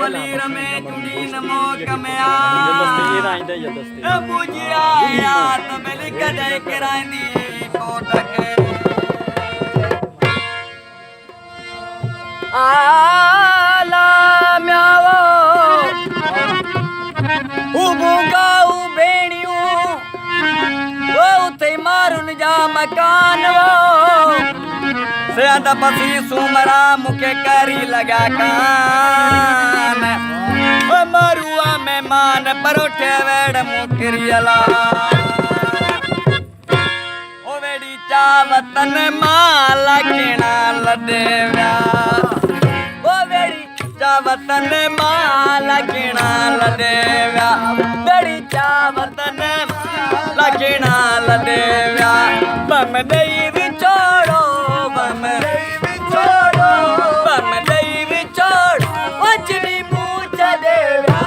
मलीर में चुनी नमो कमया बुझिया याद मिल कदे करानी कोटक आला म्यावो उबुगा उबेणियों वो उते मारुन जा मकान वो सेंदा पसी सुमरा मुके करी लगा कान मरुआ मेहमान परोठे वेड़ मुकरियला ओ वेड़ी चावतन माला किणा लदेव्या ओ वेड़ी चावतन माला किणा लदेव्या वेड़ी चावतन माला किणा लदेव्या बम दई विछोड़ो बम दई विछोड़ो बम दई विछोड़ो वचनी पूछ देव्या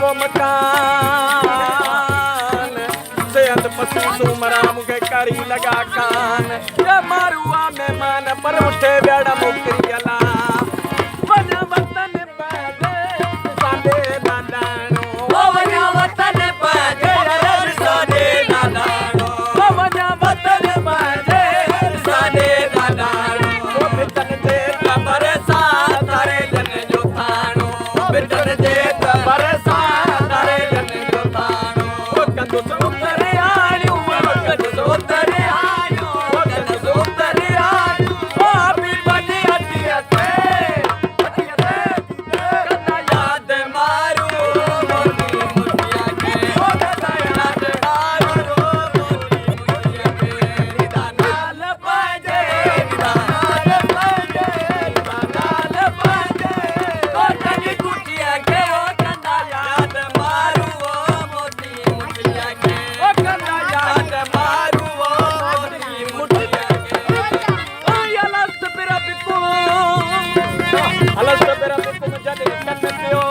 वो मकान सेहत पसी सुमरा मुखे करी लगा कान ये मारुआ मेहमान पर उठे बेड़ा मुकरी अला वना वतन पैदे सादे दादानो वना वतन पैदे सादे दादानो वना वतन पैदे सादे दादानो बिटन दे बरसा तारे जन जो थानो बिटन दे बरसा तारे जन जो थानो कंदो सुतरे आयो कंदो सुतरे आयो कंदो सुतरे आयो ओ भी बने अतियते कदा याद मारू मोती मुटिया के ओ कदा याद मारू मोती मुटिया के निदानाल पाजे निदानाल पाजे निदानाल पाजे ओ कनी कुटिया के ओ कदा याद मारू ओ मोती मुटिया के ओ कदा याद मारू ओ मोती मुटिया के ay alas bera bikum jade kannyo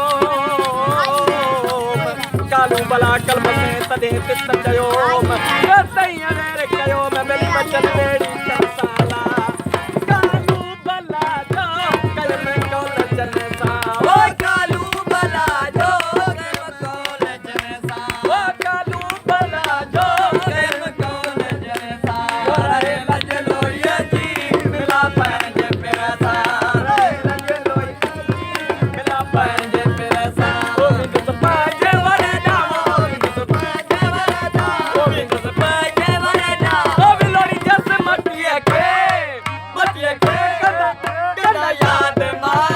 kalu bala kalb se tade tit jayo ya tayya re kayo me bel bachal bedi kansala kalu bala jo kalb kol jansa ओ कालू बला जो गर्म कोल जनसा o kalu bala jo गर्म कोल जनसा रे लजलो ये जी मिला पंज पिरसा रे लजलो ये मिला पंज पिरसा o bind paje वर जाओ पंज वर जाओ पंज वर जाओ o bilori jas matiye ke मटिया के कदा कदा याद मार